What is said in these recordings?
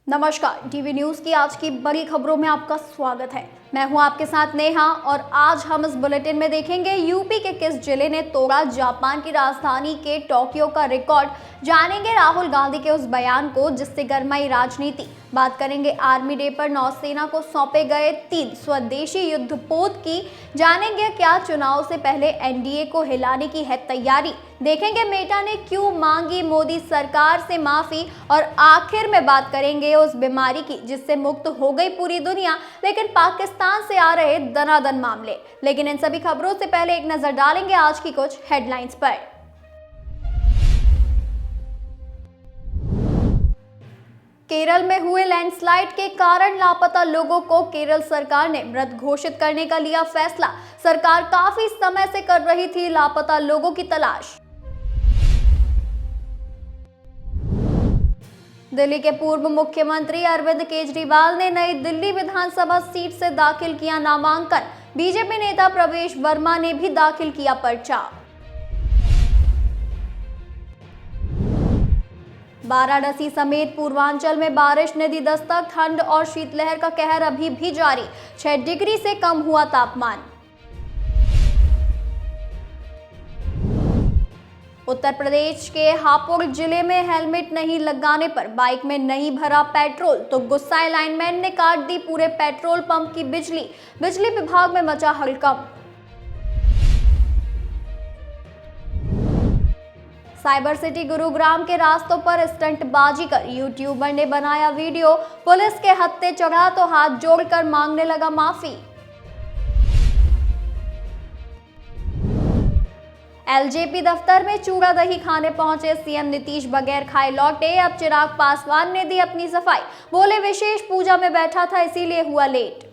नमस्कार, TV news की आज की बड़ी खबरों में आपका स्वागत है। मैं हूं आपके साथ नेहा और आज हम इस बुलेटिन में देखेंगे यूपी के किस जिले ने तोड़ा जापान की राजधानी के टोक्यो का रिकॉर्ड। जानेंगे राहुल गांधी के उस बयान को जिससे गरमाई राजनीति। बात करेंगे आर्मी डे पर नौसेना को सौंपे गए 3 स्वदेशी युद्धपोत की। जानेंगे क्या चुनाव से पहले एनडीए को हिलाने की है तैयारी। देखेंगे मेटा ने क्यों मांगी मोदी सरकार से माफी और आखिर में बात करेंगे उस बीमारी की जिससे मुक्त हो गई पूरी दुनिया, लेकिन पाकिस्तान से आ रहे दनादन मामले। लेकिन इन सभी खबरों से पहले एक नजर डालेंगे आज की कुछ हेडलाइंस पर। केरल में हुए लैंडस्लाइड के कारण लापता लोगों को केरल सरकार ने मृत घोषित करने का लिया फैसला। सरकार काफी समय से कर रही थी लापता लोगों की तलाश। दिल्ली के पूर्व मुख्यमंत्री अरविंद केजरीवाल ने नई दिल्ली विधानसभा सीट से दाखिल किया नामांकन। बीजेपी नेता प्रवेश वर्मा ने भी दाखिल किया पर्चा। वाराणसी समेत पूर्वांचल में बारिश ने दी दस्तक। ठंड और शीतलहर का कहर अभी भी जारी। 6 डिग्री से कम हुआ तापमान। उत्तर प्रदेश के हापुड़ जिले में हेलमेट नहीं लगाने पर बाइक में नहीं भरा पेट्रोल तो गुस्साए लाइनमैन ने काट दी पूरे पेट्रोल पंप की बिजली। बिजली विभाग में मचा हड़कंप। साइबर सिटी गुरुग्राम के रास्तों पर स्टंटबाजी कर यूट्यूबर ने बनाया वीडियो। पुलिस के हत्थे चढ़ा तो हाथ जोड़कर मांगने लगा माफी। एलजेपी दफ्तर में चूड़ा दही खाने पहुंचे सीएम नीतीश बगैर खाए लौटे। अब चिराग पासवान ने दी अपनी सफाई। बोले विशेष पूजा में बैठा था इसीलिए हुआ लेट।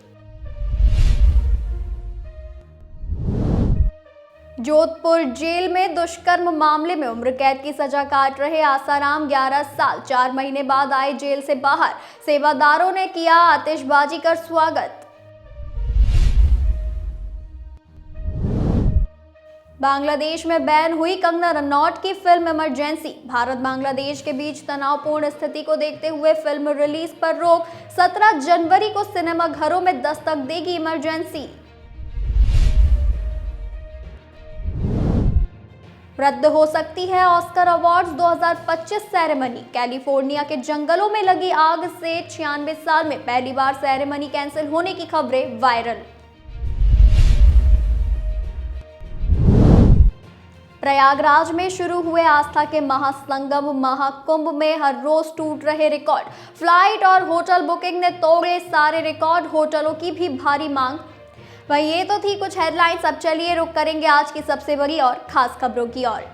जोधपुर जेल में दुष्कर्म मामले में उम्र कैद की सजा काट रहे आसाराम 11 साल 4 महीने बाद आए जेल से बाहर। सेवादारों ने किया आतिशबाजी कर स्वागत। बांग्लादेश में बैन हुई कंगना रनौट की फिल्म इमरजेंसी। भारत बांग्लादेश के बीच तनावपूर्ण स्थिति को देखते हुए फिल्म रिलीज पर रोक। 17 जनवरी को सिनेमा घरों में दस्तक देगी इमरजेंसी। रद्द हो सकती है ऑस्कर अवार्ड्स 2025 सेरेमनी। कैलिफोर्निया के जंगलों में लगी आग से 96 साल में पहली बार सेरेमनी कैंसिल होने की खबरें वायरल। प्रयागराज में शुरू हुए आस्था के महासंगम महाकुंभ में हर रोज टूट रहे रिकॉर्ड। फ्लाइट और होटल बुकिंग ने तोड़े सारे रिकॉर्ड। होटलों की भी भारी मांग। वही ये तो थी कुछ हेडलाइंस। अब चलिए रुक करेंगे आज की सबसे बड़ी और खास खबरों की ओर।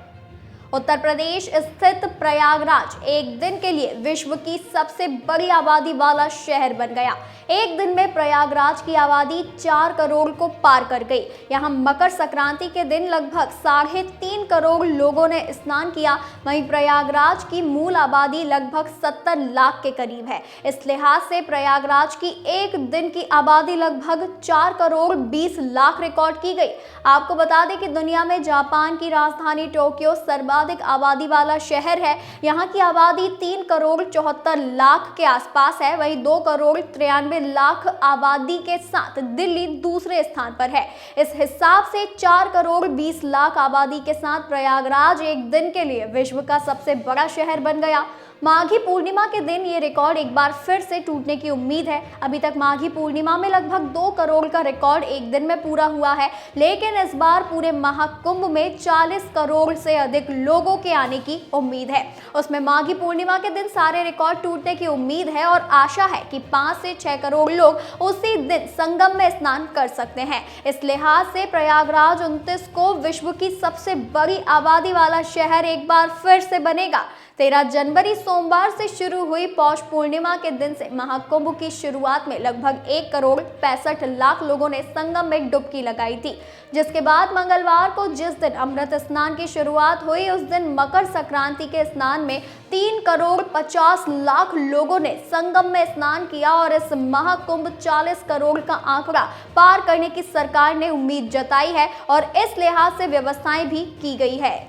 उत्तर प्रदेश स्थित प्रयागराज एक दिन के लिए विश्व की सबसे बड़ी आबादी वाला शहर बन गया। एक दिन में प्रयागराज की आबादी 4 करोड़ को पार कर गई। यहाँ मकर संक्रांति के दिन लगभग 3.5 करोड़ लोगों ने स्नान किया। वहीं प्रयागराज की मूल आबादी लगभग 70 लाख के करीब है। इस लिहाज से प्रयागराज की एक दिन की आबादी लगभग 4 करोड़ 20 लाख रिकॉर्ड की गई। आपको बता दें कि दुनिया में जापान की राजधानी टोक्यो सर्वाधिक आबादी वाला शहर है। यहाँ की आबादी 3 करोड़ 74 लाख के आसपास है। वहीं 2 करोड़ 93 लाख आबादी के साथ दिल्ली दूसरे स्थान पर है। इस हिसाब से 4 करोड़ 20 लाख आबादी के साथ प्रयागराज एक दिन के लिए विश्व का सबसे बड़ा शहर बन गया। माघी पूर्णिमा के दिन ये रिकॉर्ड एक बार फिर से टूटने की उम्मीद है। अभी तक माघी पूर्णिमा में लगभग 2 करोड़ का रिकॉर्ड एक दिन में पूरा हुआ है, लेकिन इस बार पूरे महाकुंभ में 40 करोड़ से अधिक लोगों के आने की उम्मीद है। उसमें माघी पूर्णिमा के दिन सारे रिकॉर्ड टूटने की उम्मीद है और आशा है कि 5 से 6 करोड़ लोग उसी दिन संगम में स्नान कर सकते हैं। इस लिहाज से प्रयागराज 29 को विश्व की सबसे बड़ी आबादी वाला शहर एक बार फिर से बनेगा। 13 जनवरी सोमवार से शुरू हुई पौष पूर्णिमा के दिन से महाकुंभ की शुरुआत में लगभग 1 करोड़ 65 लाख लोगों ने संगम में डुबकी लगाई थी, जिसके बाद मंगलवार को जिस दिन अमृत स्नान की शुरुआत हुई उस दिन मकर संक्रांति के स्नान में 3 करोड़ 50 लाख लोगों ने संगम में स्नान किया और इस महाकुंभ 40 करोड़ का आंकड़ा पार करने की सरकार ने उम्मीद जताई है और इस लिहाज से व्यवस्थाएं भी की गई है।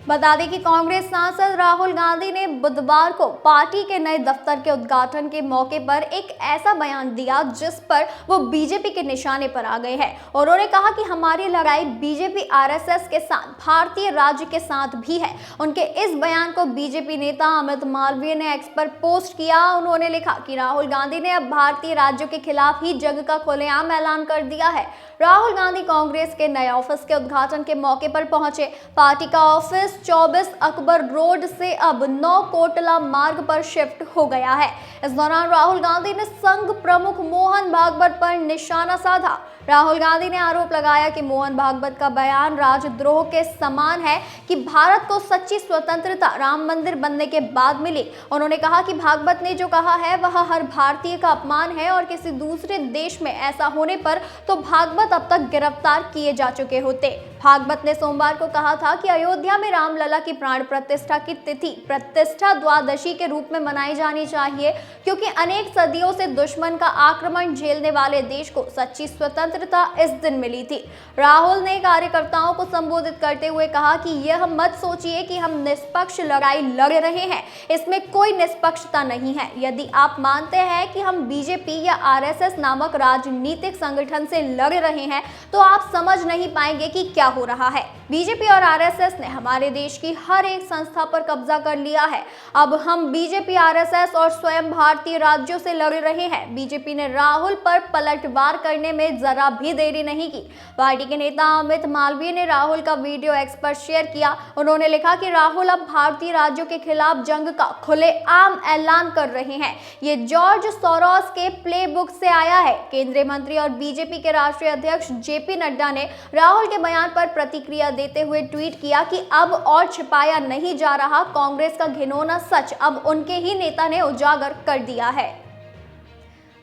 बता दें कि कांग्रेस सांसद राहुल गांधी ने बुधवार को पार्टी के नए दफ्तर के उद्घाटन के मौके पर एक ऐसा बयान दिया जिस पर वो बीजेपी के निशाने पर आ गए हैं। उन्होंने कहा कि हमारी लड़ाई बीजेपी आरएसएस के साथ भारतीय राज्य के साथ भी है। उनके इस बयान को बीजेपी नेता अमित मालवीय ने एक्स पर पोस्ट किया। उन्होंने लिखा कि राहुल गांधी ने अब भारतीय राज्यों के खिलाफ ही जंग का खुलेआम ऐलान कर दिया है। राहुल गांधी कांग्रेस के नए ऑफिस के उद्घाटन के मौके पर पहुंचे। पार्टी का ऑफिस 24 अकबर रोड से अब 9 कोटला मार्ग पर शिफ्ट हो गया है। इस दौरान राहुल गांधी ने संघ प्रमुख मोहन भागवत पर निशाना साधा। राहुल गांधी ने आरोप लगाया कि मोहन भागवत का बयान राजद्रोह के समान है कि भारत को सच्ची स्वतंत्रता राम मंदिर बनने के बाद मिली। उन्होंने कहा कि भागवत ने जो कहा है वह हर भारतीय का अपमान है और किसी दूसरे देश में ऐसा होने पर तो भागवत अब तक गिरफ्तार किए जा चुके होते। भागवत ने सोमवार को कहा था कि अयोध्या में रामलला की प्राण प्रतिष्ठा की तिथि प्रतिष्ठा द्वादशी के रूप में मनाई जानी चाहिए, क्योंकि अनेक सदियों से दुश्मन का आक्रमण झेलने वाले देश को सच्ची स्वतंत्रता इस दिन मिली थी। राहुल ने कार्यकर्ताओं को संबोधित करते हुए कहा कि यह मत सोचिए कि हम निष्पक्ष लड़ाई लड़ रहे हैं, इसमें कोई निष्पक्षता नहीं है। यदि आप मानते हैं कि हम बीजेपी या आरएसएस नामक राजनीतिक संगठन से लड़ रहे हैं तो आप समझ नहीं पाएंगे कि क्या हो रहा है। बीजेपी और आरएसएस ने हमारे देश की हर एक संस्था पर कब्जा कर लिया है। अब हम बीजेपी, आरएसएस और स्वयं भारतीय राज्यों से लड़ रहे हैं। बीजेपी ने राहुल पर पलटवार करने में जरा भी देरी नहीं की। पार्टी के नेता अमित मालवीय ने राहुल का वीडियो एक्स पर शेयर किया। उन्होंने लिखा कि राहुल अब भारतीय राज्यों के खिलाफ जंग का खुलेआम ऐलान कर रहे हैं। ये जॉर्ज सोरोस के प्लेबुक से आया है। केंद्रीय मंत्री और बीजेपी के राष्ट्रीय अध्यक्ष जेपी नड्डा ने राहुल के बयान पर प्रतिक्रिया देते हुए ट्वीट किया कि अब और छिपाया नहीं जा रहा, कांग्रेस का घिनौना सच अब उनके ही नेता ने उजागर कर दिया है।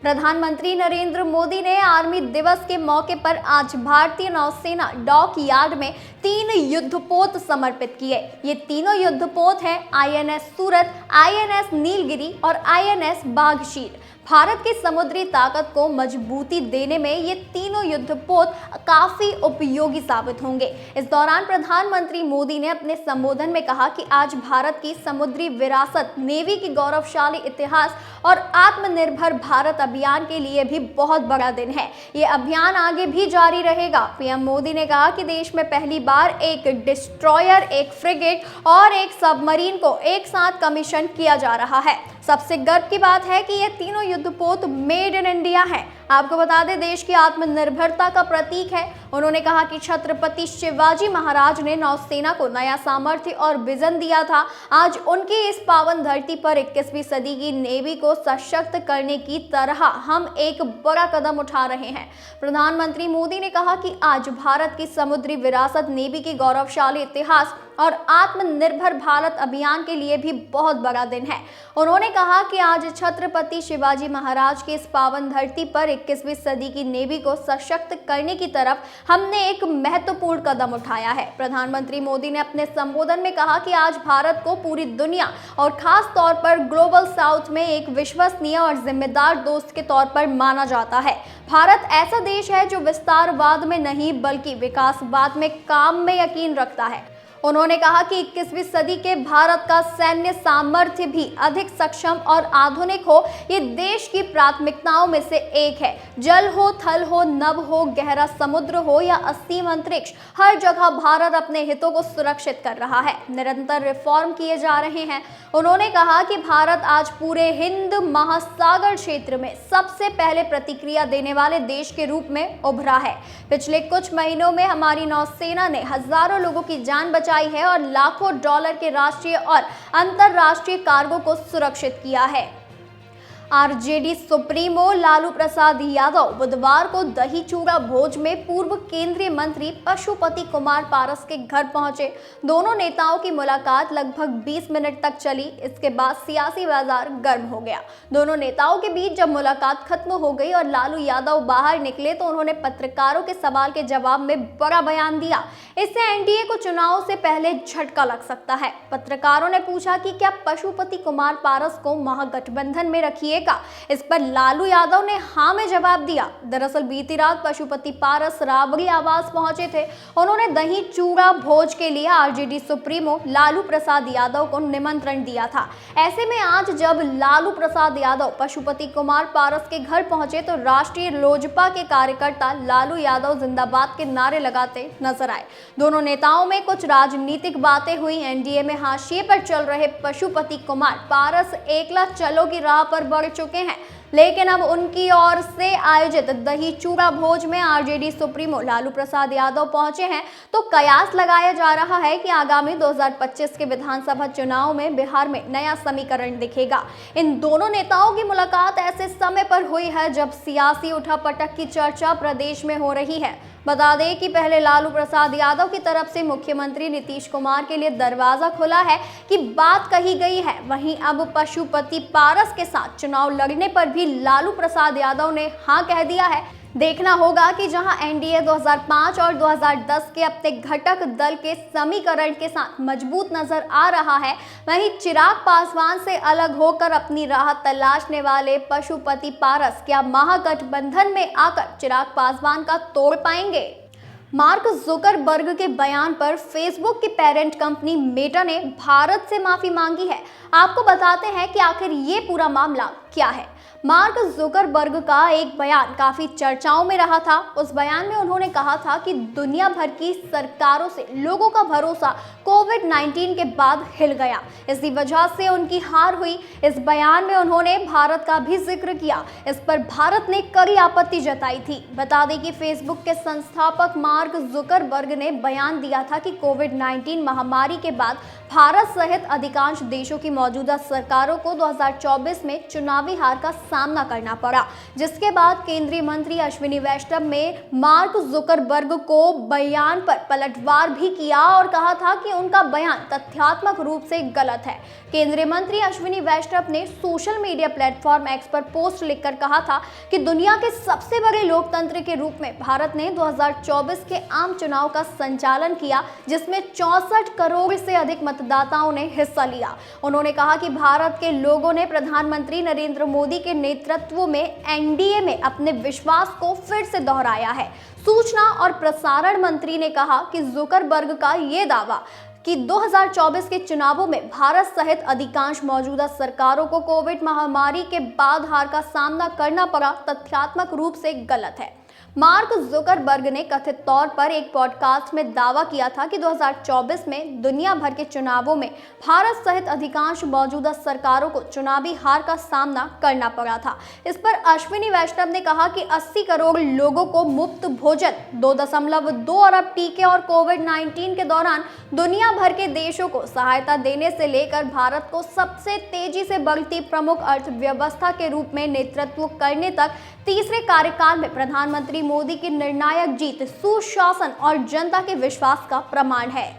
प्रधानमंत्री नरेंद्र मोदी ने आर्मी दिवस के मौके पर आज भारतीय नौसेना डॉक यार्ड में 3 युद्धपोत समर्पित किए। ये तीनों युद्धपोत हैं आईएनएस सूरत, आईएनएस नीलगिरी और आईएनएस बाघशीर। भारत की समुद्री ताकत को मजबूती देने में ये तीनों युद्धपोत काफी उपयोगी साबित होंगे। इस दौरान प्रधानमंत्री मोदी ने अपने संबोधन में कहा कि आज भारत की समुद्री विरासत, नेवी की गौरवशाली इतिहास और आत्मनिर्भर भारत अभियान के लिए भी बहुत बड़ा दिन है। ये अभियान आगे भी जारी रहेगा। पीएम मोदी ने कहा कि देश में पहली बार एक डिस्ट्रॉयर, एक फ्रिगेट और एक सबमरीन को एक साथ कमीशन किया जा रहा है। सबसे गर्व की बात है कि ये तीनों युद्धपोत मेड इन इंडिया हैं। आपको बता दें, देश की आत्मनिर्भरता का प्रतीक है। उन्होंने कहा कि छत्रपति शिवाजी महाराज ने नौसेना को नया सामर्थ्य और विजन दिया था। आज उनकी इस पावन धरती पर 21वीं सदी की नेवी को सशक्त करने की तरह हम एक बड़ा कदम उठा रहे हैं। प्रधानमंत्री मोदी ने कहा कि आज भारत की समुद्री विरासत, नेवी की गौरवशाली इतिहास और आत्मनिर्भर भारत अभियान के लिए भी बहुत बड़ा दिन है। उन्होंने कहा कि आज छत्रपति शिवाजी महाराज की इस पावन धरती पर 21वीं सदी की नेवी को सशक्त करने की तरफ हमने एक महत्वपूर्ण कदम उठाया है। प्रधानमंत्री मोदी ने अपने संबोधन में कहा कि आज भारत को पूरी दुनिया और खास तौर पर ग्लोबल साउथ में एक विश्वसनीय और जिम्मेदार दोस्त के तौर पर माना जाता है। भारत ऐसा देश है जो विस्तारवाद में नहीं बल्कि विकासवाद में काम में यकीन रखता है। उन्होंने कहा कि 21वीं सदी के भारत का सैन्य सामर्थ्य भी अधिक सक्षम और आधुनिक हो, ये देश की प्राथमिकताओं में से एक है। जल हो, थल हो, नभ हो, गहरा समुद्र हो या असीम अंतरिक्ष, हर जगह भारत अपने हितों को सुरक्षित कर रहा है। निरंतर रिफॉर्म किए जा रहे हैं। उन्होंने कहा कि भारत आज पूरे हिंद महासागर क्षेत्र में सबसे पहले प्रतिक्रिया देने वाले देश के रूप में उभरा है। पिछले कुछ महीनों में हमारी नौसेना ने हजारों लोगों की जान बचाई है और लाखों डॉलर के राष्ट्रीय और अंतर्राष्ट्रीय कार्गो को सुरक्षित किया है। आरजेडी सुप्रीमो लालू प्रसाद यादव बुधवार को दही चूड़ा भोज में पूर्व केंद्रीय मंत्री पशुपति कुमार पारस के घर पहुंचे। दोनों नेताओं की मुलाकात लगभग 20 मिनट तक चली। इसके बाद सियासी बाजार गर्म हो गया। दोनों नेताओं के बीच जब मुलाकात खत्म हो गई और लालू यादव बाहर निकले तो उन्होंने पत्रकारों के सवाल के जवाब में बड़ा बयान दिया। इससे एनडीए को चुनाव से पहले झटका लग सकता है। पत्रकारों ने पूछा कि क्या पशुपति कुमार पारस को महागठबंधन में रखिए फेंका। इस पर लालू यादव ने हाँ में जवाब दिया। दरअसल बीती रात पशुपति पारस राबड़ी आवास पहुंचे थे। उन्होंने दही चूड़ा भोज के लिए आरजेडी सुप्रीमो लालू प्रसाद यादव को निमंत्रण दिया था। ऐसे में आज जब लालू प्रसाद यादव पशुपति कुमार पारस के घर पहुंचे तो राष्ट्रीय लोजपा के कार्यकर्ता लालू यादव जिंदाबाद के नारे लगाते नजर आए। दोनों नेताओं में कुछ राजनीतिक बातें हुई। एनडीए में हाशिए पर चल रहे पशुपति कुमार पारस एकला चलो की राह पर बढ़ चुके हैं, लेकिन अब उनकी ओर से आयोजित दही चूड़ा भोज में आरजेडी सुप्रीमो लालू प्रसाद यादव पहुंचे हैं, तो कयास लगाया जा रहा है कि आगामी 2025 के विधानसभा चुनाव में बिहार में नया समीकरण दिखेगा। इन दोनों नेताओं की मुलाकात ऐसे समय पर हुई है जब सियासी उठापटक की चर्चा प्रदेश में हो रही है। बता दें कि पहले लालू प्रसाद यादव की तरफ से मुख्यमंत्री नीतीश कुमार के लिए दरवाजा खुला है कि बात कही गई है। वहीं अब पशुपति पारस के साथ चुनाव लड़ने पर भी लालू प्रसाद यादव ने हाँ कह दिया है। देखना होगा कि जहां एनडीए 2005 और 2010 के अपने घटक दल के समीकरण के साथ मजबूत नजर आ रहा है, वहीं चिराग पासवान से अलग होकर अपनी राह तलाशने वाले पशुपति पारस क्या महागठबंधन में आकर चिराग पासवान का तोड़ पाएंगे? मार्क जुकरबर्ग के बयान पर फेसबुक की पेरेंट कंपनी मेटा ने भारत से माफी मांगी है। आपको बताते हैं कि आखिर ये पूरा मामला क्या है। मार्क जुकरबर्ग का एक बयान काफी चर्चाओं में रहा था। उस बयान में उन्होंने कहा था कि दुनिया भर की सरकारों से लोगों का भरोसा कोविड-19 के बाद हिल गया, इसी वजह से उनकी हार हुई। इस बयान में उन्होंने भारत का भी जिक्र किया। इस पर भारत ने कड़ी आपत्ति जताई थी। बता दें कि फेसबुक के संस्थापक मार्क जुकरबर्ग ने बयान दिया था कि कोविड-19 महामारी के बाद भारत सहित अधिकांश देशों की मौजूदा सरकारों को 2024 में चुनावी हार का सामना करना पड़ा, जिसके बाद केंद्रीय मंत्री अश्विनी वैष्णव ने मार्क जुकरबर्ग को बयान पर पलटवार भी किया और कहा था कि उनका बयान तथ्यात्मक रूप से गलत है। केंद्रीय मंत्री अश्विनी वैष्णव ने सोशल मीडिया प्लेटफॉर्म एक्स पर पोस्ट लिखकर कहा था कि दुनिया के सबसे बड़े लोकतंत्र के रूप में भारत ने 2024 के आम चुनाव का संचालन किया, जिसमें 64 करोड़ से अधिक मतदाताओं ने हिस्सा लिया। उन्होंने कहा कि भारत के लोगों ने प्रधानमंत्री नरेंद्र मोदी के नेतृत्व में एनडीए में अपने विश्वास को फिर से दोहराया है। सूचना और प्रसारण मंत्री ने कहा कि जुकरबर्ग का ये दावा कि 2024 के चुनावों में भारत सहित अधिकांश मौजूदा सरकारों को कोविड महामारी के बाद हार का सामना करना पड़ा, तथ्यात्मक रूप से गलत है। मार्क जुकरबर्ग ने कथित तौर पर एक पॉडकास्ट में दावा किया था कि 2024 में दुनिया भर के चुनावों में भारत सहित अधिकांश मौजूदा सरकारों को चुनावी हार का सामना करना पड़ा था। इस पर अश्विनी वैष्णव ने कहा कि 80 करोड़ लोगों को मुफ्त भोजन, 2.2 अरब टीके और कोविड-19 के दौरान दुनिया भर के देशों को सहायता देने से लेकर भारत को सबसे तेजी से बढ़ती प्रमुख अर्थव्यवस्था के रूप में नेतृत्व करने तक तीसरे कार्यकाल में प्रधानमंत्री मोदी की निर्णायक जीत सुशासन और जनता के विश्वास का प्रमाण है।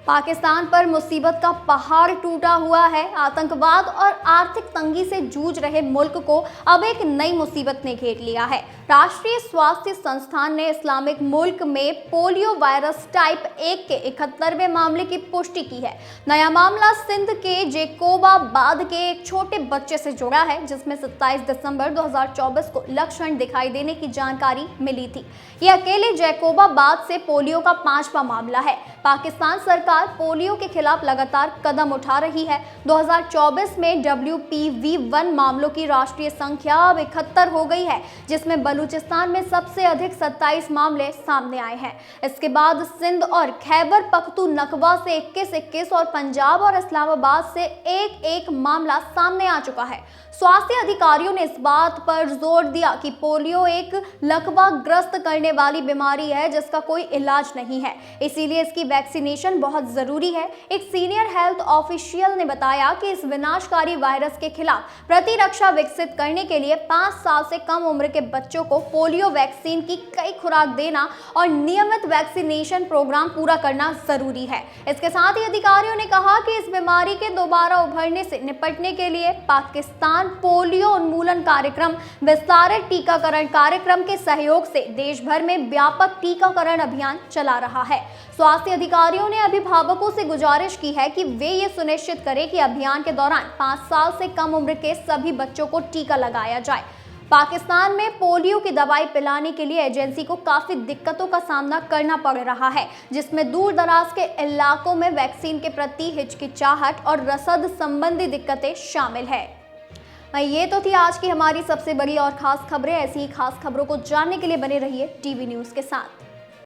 पाकिस्तान पर मुसीबत का पहाड़ टूटा हुआ है। आतंकवाद और आर्थिक तंगी से जूझ रहे मुल्क को अब एक नई मुसीबत ने घेर लिया है। राष्ट्रीय स्वास्थ्य संस्थान ने इस्लामिक मुल्क में पोलियो वायरस टाइप 1 के 71वें मामले की पुष्टि की है। नया मामला सिंध के जैकोबाबाद के एक छोटे बच्चे से जुड़ा है, जिसमें 27 दिसंबर 2024 को लक्षण दिखाई देने की जानकारी मिली थी। यह अकेले जैकोबाबाद से पोलियो का 5वां मामला है। पाकिस्तान सरकार पोलियो के खिलाफ लगातार कदम उठा रही है। 2024 में WPV1 मामलों की राष्ट्रीय संख्या अब 71 हो गई है, जिसमें बलूचिस्तान में सबसे अधिक 27 मामले सामने आए हैं। इसके बाद सिंध और खैबर पख्तूनख्वा से 21 और पंजाब और इस्लामाबाद से एक मामला सामने आ चुका है। स्वास्थ्य अधिकारियों ने इस बात पर जोर दिया कि पोलियो एक लकवाग्रस्त करने वाली बीमारी है जिसका कोई इलाज नहीं है, इसीलिए इसकी वैक्सीनेशन बहुत जरूरी है। एक सीनियर हेल्थ ऑफिशियल ने बताया कि इस विनाशकारी वायरस के खिलाफ प्रतिरक्षा विकसित करने के लिए 5 साल से कम उम्र के बच्चों को पोलियो वैक्सीन की कई खुराक देना और नियमित वैक्सीनेशन प्रोग्राम पूरा करना जरूरी है। इसके साथ ही अधिकारियों ने कहा कि इस बीमारी के दोबारा उभरने से निपटने के लिए पाकिस्तान पोलियो उन्मूलन कार्यक्रम विस्तारित टीकाकरण कार्यक्रम के सहयोग से देश भर में व्यापक टीकाकरण अभियान चला रहा है। स्वास्थ्य अधिकारियों ने अभी अभिभावकों से गुजारिश की है कि वे ये सुनिश्चित करें कि अभियान के दौरान 5 साल से कम उम्र के सभी बच्चों को टीका लगाया जाए। पाकिस्तान में पोलियो की दवाई पिलाने के लिए एजेंसी को काफी दिक्कतों का सामना करना पड़ रहा है, जिसमें दूर दराज के इलाकों में वैक्सीन के प्रति हिचकिचाहट और रसद संबंधी दिक्कतें शामिल है। ये तो थी आज की हमारी सबसे बड़ी और खास खबरें। ऐसी ही खास खबरों को जानने के लिए बने रहिए टीवी न्यूज़ के साथ।